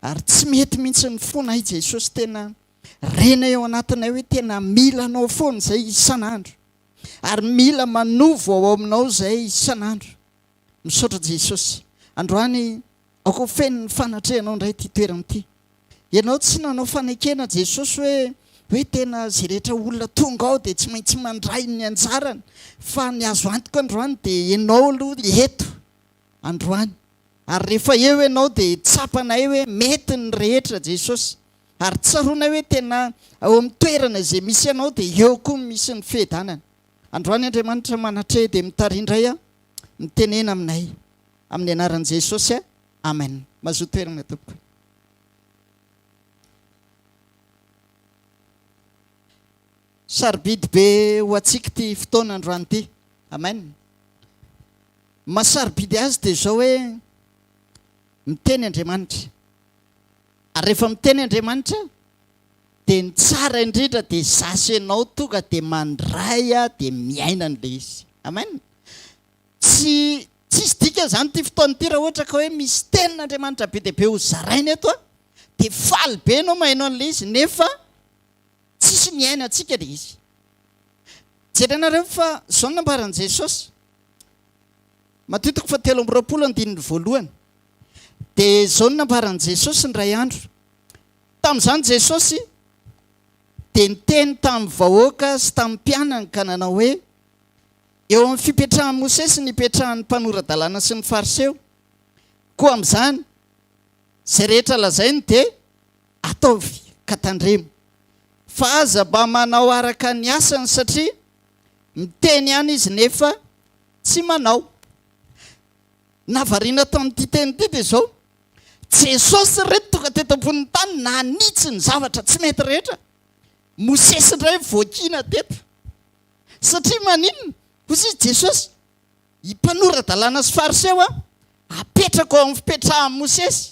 ary tsy mety mihitsy ny fona i Jesosy tena rena eo anatinay hoe tena mila anao foana zay isan'andro ary mila manovo ao aminao zay isan'andro. Misaotra Jesosy, androany ako feno ny fanatrehanao indray ty toerana ity. Ianao tsy nanao fanekena Jesosy hoe tena zay rehetra olona tonga ao dia tsy maintsy mandray ny anjarany, fa ny azo antoka androany dia ianao aloha eto androany. Ary rehefa eo ianao dia tsapanay hoe mety ny rehetra Jesosy, ary tsaroanay hoe tena ao amin'ny toerana izay misy ianao dia eo koa misy ny fihedanana. Androany Andriamanitra manatre dia mitarindray mitenena aminay amin'ny anaran'i Jesosy. Amen. Mazoto toerana tompoko. Sarobidy be ho antsika ty fotoana androany ty. Amen. Masarobidy azy dia zao hoe miteny Andriamanitra. Ary rehefa miteny Andriamanitra dia ny tsara indrindra dia zasy ianao tonga dia mandray dia miaina an'ilay izy. Amen. Tsisy dika zany ty fotoana ty raha ohatra ka hoe misy tenin'Andriamanitra be dia be ho zarainy eto dia faly be ianao mahaino an'ilay izy nefa tsisy miaina antsika ilay izy. Jerenareo fa zao nambaran'i Jesosy Matitiko 7:20 dia zao nambaran'i Jesosy ny ray andro. Tamin'izany Jesosy dia niteny tamin'ny vahoaka sy tamin'ny mpianany ka nanao hoe eo amin'ny fipetrahan'i Mosesy ny ipetrahan'ny mpanoradalàna sy ny fariseo, koa amin'izany zay rehetra lazainy dia ataovy ka tandremo, fa aza mba manao araka ny asany satria miteny ihany izy nefa tsy manao. Navarina tamin'ity teny ity dia zao Jesosy reto tonga teto ambonin'ny tany nanitsy ny zavatra tsy mety rehetra. Mosesy indray voakina teto satria maninona hozy izy Jesosy mpanorandalàna sy fariseo apetraka ao amin'ny fipetrahan'i Mosesy.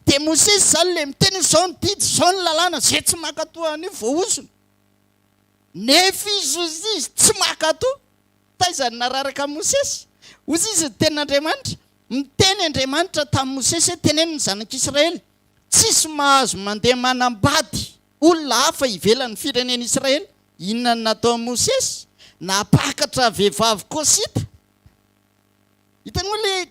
Dia Mosesy zany le miteny zao ny didy zao ny lalàna zay tsy makatoa an'io voaosony, nefa izy tsy makatoa taizany nararaka Mosesy. Hozy izy tenin'Andriamanitra miteny Andriamanitra tamin'ny Mosesy hoe teneniny zanak'Israely tsisy mahazo mandeha manambady olona hafa ivelan'ny firenen'i Israely. Inona ny natao Mosesy? Napakatra vehivavy Kosita. Hitany hoe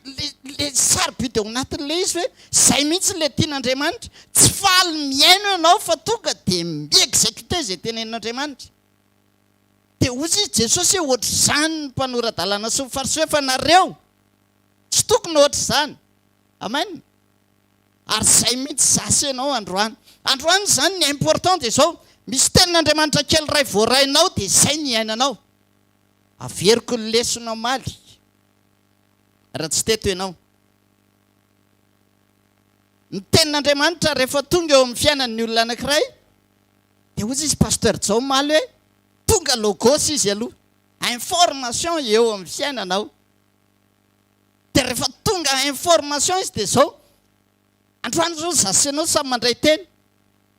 le sarobidy ao anatin'ilay izy hoe zay mihitsy le tian'Andriamanitra, tsy faly miaino ianao fa tonga dia mi-exécuter zay tenenin'Andriamanitra. Dia hozy izy Jesosy hoe ohatr'izany ny mpanoradalàna sy ny fariseo fa nareo tsy tokony ohatr'izany. Amen. Ary zay mihitsy zasy ianao androany. Androany zany ny important dia zao misy tenin'Andriamanitra kely ray voarainao dia zay ny iainanao. Averiko ny lesona maly raha tsy teto ianao. Ny tenin'Andriamanitra rehefa tonga eo amin'ny fiainan'ny olona anankiray dia hozy izy pasteur Jao maly hoe tonga logos izy aloha, information eo amin'ny fiainanao. Dia rehefa tonga information izy dia zao androany zao zasy ianao samy mandray teny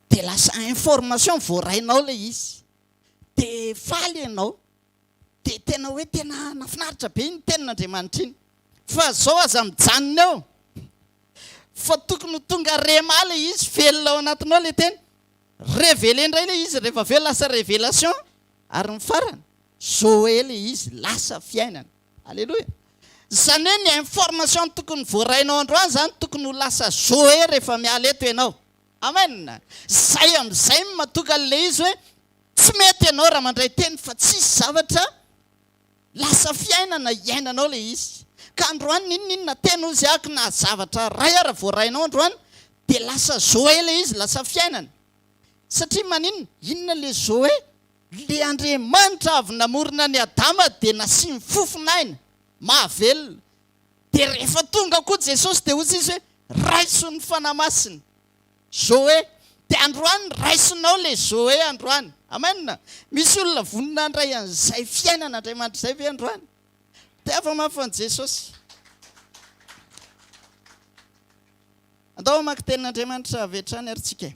dia lasa information voarainao ilay izy dia faly ianao. Dia tena hoe tena nafinaritra be ny tenin'Andriamanitra iny. Fa zao aza mijanona eo fa tokony tonga rema ilay izy, velona ao anatinao ilay teny, révélé indray ilay izy, rehefa aveo lasa révélation. Ary ny farany Zoé ilay izy lasa fiainana. Alleloia. Zany hoe ny information tokony voarainao androany zany tokony ho lasa Zoé rehefa miala eto ianao. Amen. Zay amin'izay mahatonga an'ilay izy hoe tsy mety ianao raha mandray teny fa tsisy zavatra lasa fiainana iainanao ilay izy. Ka androany ninona teny ozy ak na zavatra ray ara voarainao androany dia lasa Zoé ilay izy, lasa fiainana. Satria maninona? Inona le Zoé? Le Andriamanitra avy namorona ny Adama dia nasiany fofonaina mahavelona. Dia rehefa tonga koa Jesosy dia hozy izy hoe raiso ny fanahy masina Zoé. Dia androany raisinao le Zoé androany. Amen. Misy olona vonina andray an'izay fiainan'Andriamanitra izay ve androany? Dia afa mafy an'i Jesosy. Andao mamaky tenin'Andriamanitra avy hatrany ary tsika.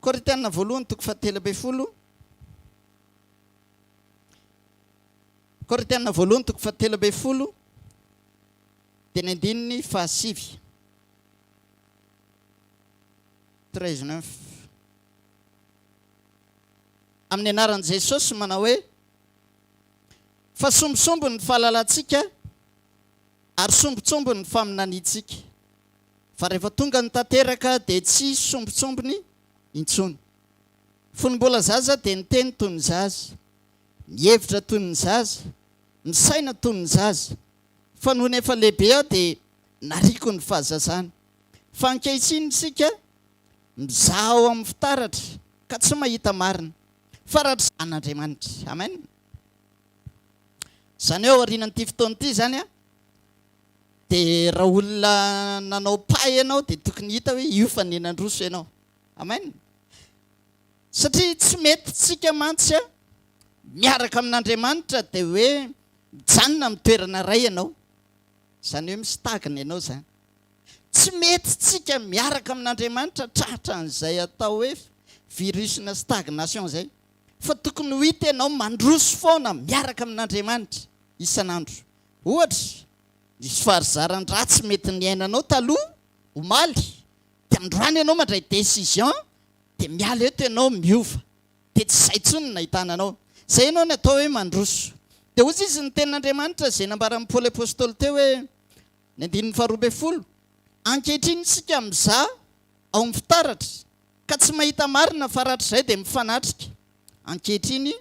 Korintena 1:17. Korintena 1:17 dia ny 9:7. 13:9 amin'ny anaran'i Jesosy manao hoe fa sombisombo ny fahalalantsika ary sombotsombo ny faminanitsika fa rehefa tonga ny tanteraka dia tsy sombitsombony intsony. Fony mbola zaza dia niteny toy ny zaza, mihevitra toy ny zaza, misaina toy ny zaza, fa noho nefa lehibe aho dia nariko ny fahazazana. Fa ankehitriny isika mizaha ao amin'ny fitaratra ka tsy mahita marina fa raha an'Andriamanitra. Amen. Zany eo aorianan'ity fotoana ity zany a dia raha olona nanao pay ianao dia tokony hita hoe io fa nenandroso ianao. Amen. Satria tsy mety tsika mantsy a miaraka amin'Andriamanitra dia hoe mijanona amin'ny toerana iray ianao, zany hoe misy tagina ianao zany. Tsy mety tsika miaraka amin'Andriamanitra tratra an'izay atao hoe virusina stagnation zay, fa tokony ho hita ianao mandroso foana miaraka amin'Andriamanitra isan'andro. Ohatra nisy fahazaran-dratsy mety niainanao taloha omaly, dia androany ianao mandray décision dia miala eto ianao miova, dia tsy izay intsony nahitananao. Zay ianao ny atao hoe mandroso. Dia ozy izy ny tenin'Andriamanitra zay nambaran'i Paoly apôstôly teo hoe ny 9:12 ankehitriny isika mizaha ao amin'ny fitaratra ka tsy mahita marina fa rahatr'izay dia mifanatrika. Ankehitriny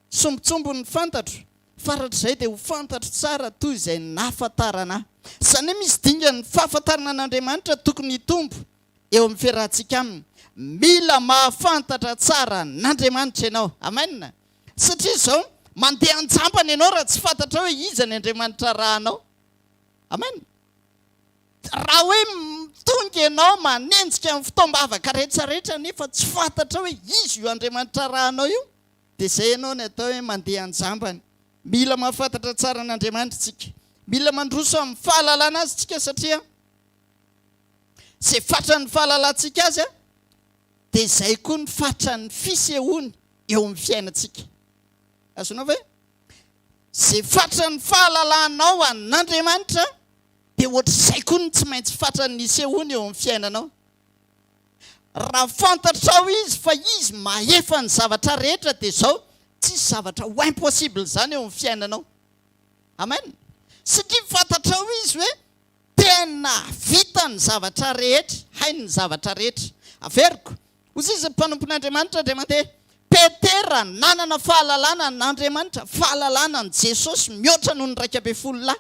sombotsombo ny fantatro fa rahatr'izay dia ho fantatro tsara toy izay nahafantarana. Zany hoe misy dingany fahafantarana an'Andriamanitra tokony hitombo eo amin'ny fiarahantsika aminy. Mila mahafantatra tsara n'Andriamanitra ianao. Amen. Satria izao mandeha anjampana ianao raha tsy fantatra hoe iza ny Andriamanitra rahanao. Amen. Raha hoe tonga ianao manenjika amin'ny fitaombavaka rehetrarehetra nefa tsy fantatra hoe izy io Andriamanitra rahanao io, dia izay ianao ny atao hoe mandeha anjambany. Mila mahafantatra tsara n'Andriamanitra tsika. Mila mandroso amin'ny fahalalana azy tsika satria izay fatra ny fahalalantsika azy a dia izay koa ny fatra ny fisehoany eo amin'ny fiainantsika. Azonao ve? Izay fatra ny fahalalanao an'Andriamanitra dia ohatr'izay koa ny tsy maintsy fatra ny sehoany eo amin'ny fiainanao. Raha fantatrao izy fa izy mahefa ny zavatra rehetra dia izao tsisy zavatra ho impossible zany eo amin'ny fiainanao. Amen. Satria fantatrao izy hoe tena vita ny zavatra rehetra, hainy ny zavatra rehetra. Averiko, ozy izy mpanompon'Andriamanitra dia mandeha Petera nanana fahalalana n'Andriamanitra, fahalalana ny Jesosy mihoatra noho ny 12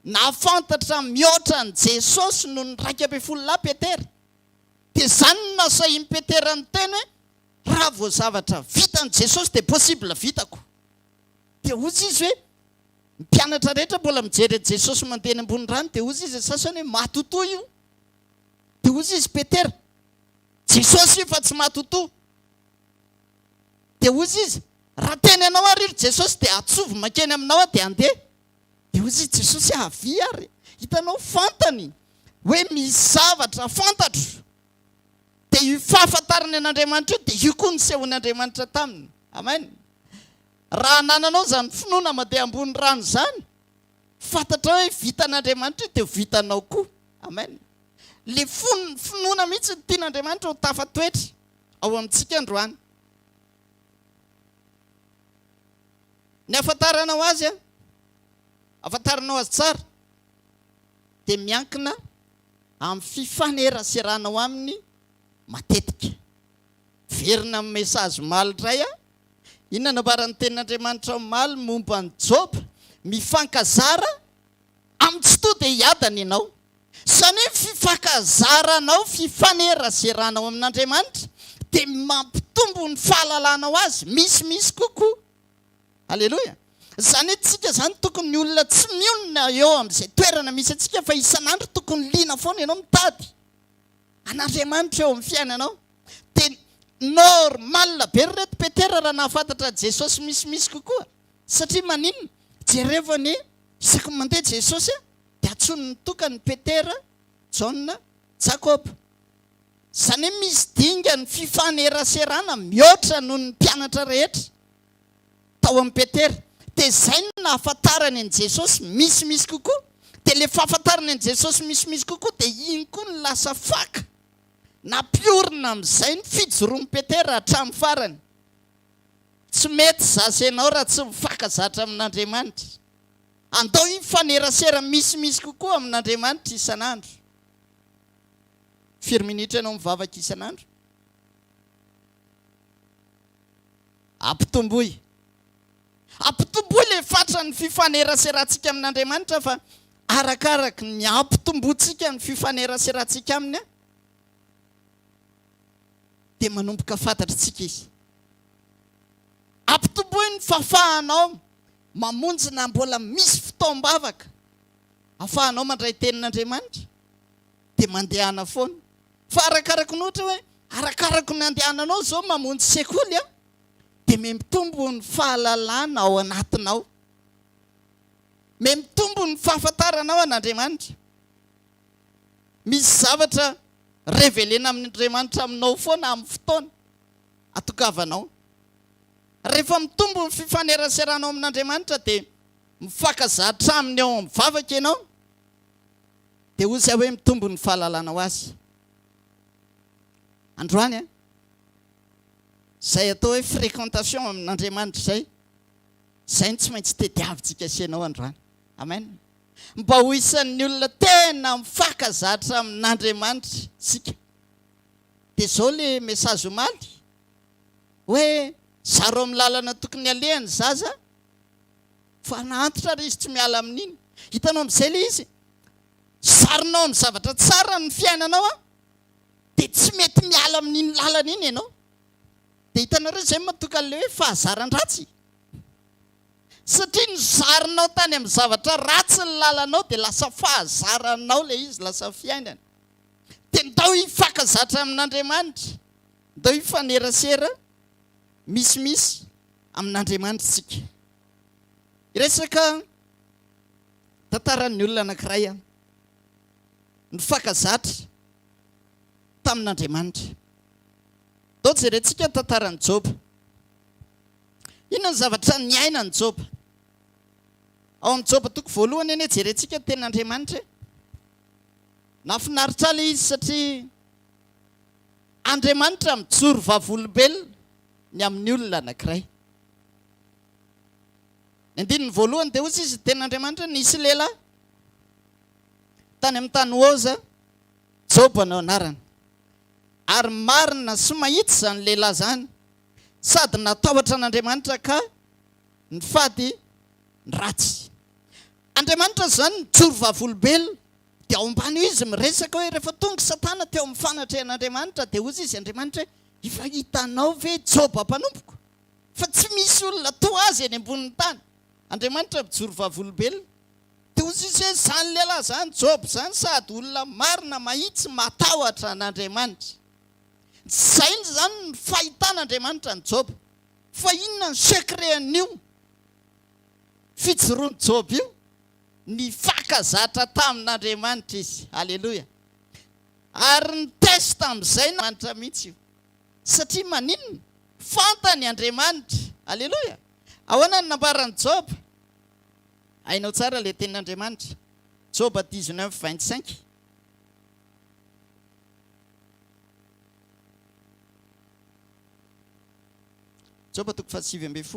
nafantatra mihoatra ny Jesosy noho ny 12 Petera. Dia zany no nasahin'i Petera ny teny hoe raha vao zavatra vita ny Jesosy dia possible vitako. Dia ozy izy hoe mpianatra rehetra mbola mijery Jesosy mandeha eny ambony rano dia ozy izy sasany hoe matotoa io. Dia ozy izy Petera, Jesosy io fa tsy matotoa. Dia ozy izy raha teny ianao ary io Jesosy dia atsovy makeny aminao dia andeha. Dia ozy izy Jesosy avy ary hitanao fantany hoe misy zavatra fantatro. Dia io fahafantarany an'Andriamanitra io dia io koa ny sehon'Andriamanitra taminy. Amen. Raha nananao zany finoana mandeha ambony rano zany, fantatra hoe vitan'Andriamanitra io dia vitanao koa. Amen. Le finoana mihitsy ny tian'Andriamanitra ho tafatoetra ao amintsika androany. Ny afantaranao azy a, afantaranao azy tsara dia miankina amin'ny fifaneraseranao aminy matetika. Verina amin'ny mesazy malitray a, inona nambaran'ny tenin'Andriamanitra amin'ny maly momba ny Joba, mifankazara amin'ny tsy to dia hiadana ianao. Zany hoe fifankazaranao, fifaneraseranao amin'Andriamanitra dia mampitombo ny fahalalanao azy misy kokoa. Alleluia. Zany tsika zany tokony ny olona tsy mionona eo amin'izay toerana misy atsika fa isan'andro tokony liana foana ianao mitady an'Andriamanitra eo amin'ny fiainanao. Dia normal be reto Petera raha nahafantatra Jesosy misy kokoa. Satria maninona? Jerevany isaky mandeha Jesosy dia atsony nitokany Petera, John, Jacob. Zany hoe misy dingany fifaneraserana mihoatra noho ny mpianatra rehetra tao amin'ny Petera. Dia izay no nahafantarany an'i Jesosy misy kokoa. Dia le fahafantarany an'i Jesosy misy kokoa dia iny koa ny lasa faka nampiorina amin'izay ny fijoroan'ny petera hatramin'ny farany. Tsy mety zasy ianao raha tsy mifakazatra amin'Andriamanitra. Andao hifanerasera misimisy kokoa amin'Andriamanitra isan'andro. 4 minitra ianao mivavaka isan'andro. Ampitomboy ilay fatran'ny fifaneraseratsika amin'Andriamanitra fa arakaraka ny ampitombotsika ny fifaneraseratsika aminy dia manomboka fantatritsika izy. Ampitomboy ny fahafahanao mamonjina mbola misy fotoam-bavaka ahafahanao mandray tenin'Andriamanitra dia mandehana foana. Fa arakaraka ny ohatra hoe arakaraka ny andehananao zao mamonjy sekoly dia mitombo ny fahalalana ao anatinao. Mitombo ny fahafantaranao an'Andriamanitra. Misy zavatra revelena amin'Andriamanitra aminao foana amin'ny fotoana atokavanao. Rehefa mitombo ny fifaneraseranao amin'Andriamanitra dia mifakazatra aminy ao mivavaka ianao dia hoy hoe mitombo ny fahalalana azy. Androany izay atao hoe fréquentation amin'Andriamanitra izay tsy maintsy tediavintsika sianao androany. Amen. Mba ho isan'ny olona tena mifakazatra amin'Andriamanitra sika. Dia izao le mesazy omaly hoe zaro amin'ny lalana tokony alehany zaza fa nahantotra ary izy tsy miala amin'iny. Hitanao amin'izay le izy zaronao amin'ny zavatra tsara ny fiainanao dia tsy mety miala amin'iny lalana iny ianao. Dia hitanareo izay matoka le hoe fahazaran-dratsy. Satria ny zaronao tany amin'ny zavatra ratsy ny lalanao dia lasa fahazaranao le izy, lasa fiainana. Dia ndao hifankazatra amin'Andriamanitra, ndao hifanerasera misimisy amin'Andriamanitra sika. Resaka tantaran'ny olona anankiray nifankazatra tamin'Andriamanitra. Dao jerentsika tantaran'i Job. Inona ny zavatra niainan'i Job? Ao amin'ny Job toko voalohany eny jerentsika ten'Andriamanitra. Nafinaritra le izy satria Andriamanitra mijoro vavolombelona ny amin'ny olona anankiray. Ny andininy voalohany dia hozy izy ten'Andriamanitra nisy lehilahy tany amin'ny tany Oza, Job no anarany. Ary marina sy mahitsy izany lehilahy izany, sady natahotra an'Andriamanitra ka ny fady ny ratsy. Andriamanitra izany nijoro vavolombelona dia ao ambany izy miresaka hoe rehefa tonga Satana teo amin'ny fanatrehan'Andriamanitra dia hozy izy Andriamanitra hoe efa hitanao ve Job mpanompoko? Fa tsy misy olona toa azy eny ambonin'ny tany. Andriamanitra mijoro vavolombelona dia hozy izy hoe izany lehilahy izany Job izany sady olona marina mahitsy matahotra an'Andriamanitra. Izay izany ny fahitan'Andriamanitra ny Job. Fa inona ny sekrean'io fijoroan'i Job io? Ny fankazatra tamin'Andriamanitra izy. Aleloia. Ary ny testa amin'izay Andriamanitra mihitsy io. Satria maninona? Fantany Andriamanitra. Aleloia. Ahoana ny nambaran'i Job? Hainao tsara le tenin'Andriamanitra. Job 19:25. Job toko 7:10.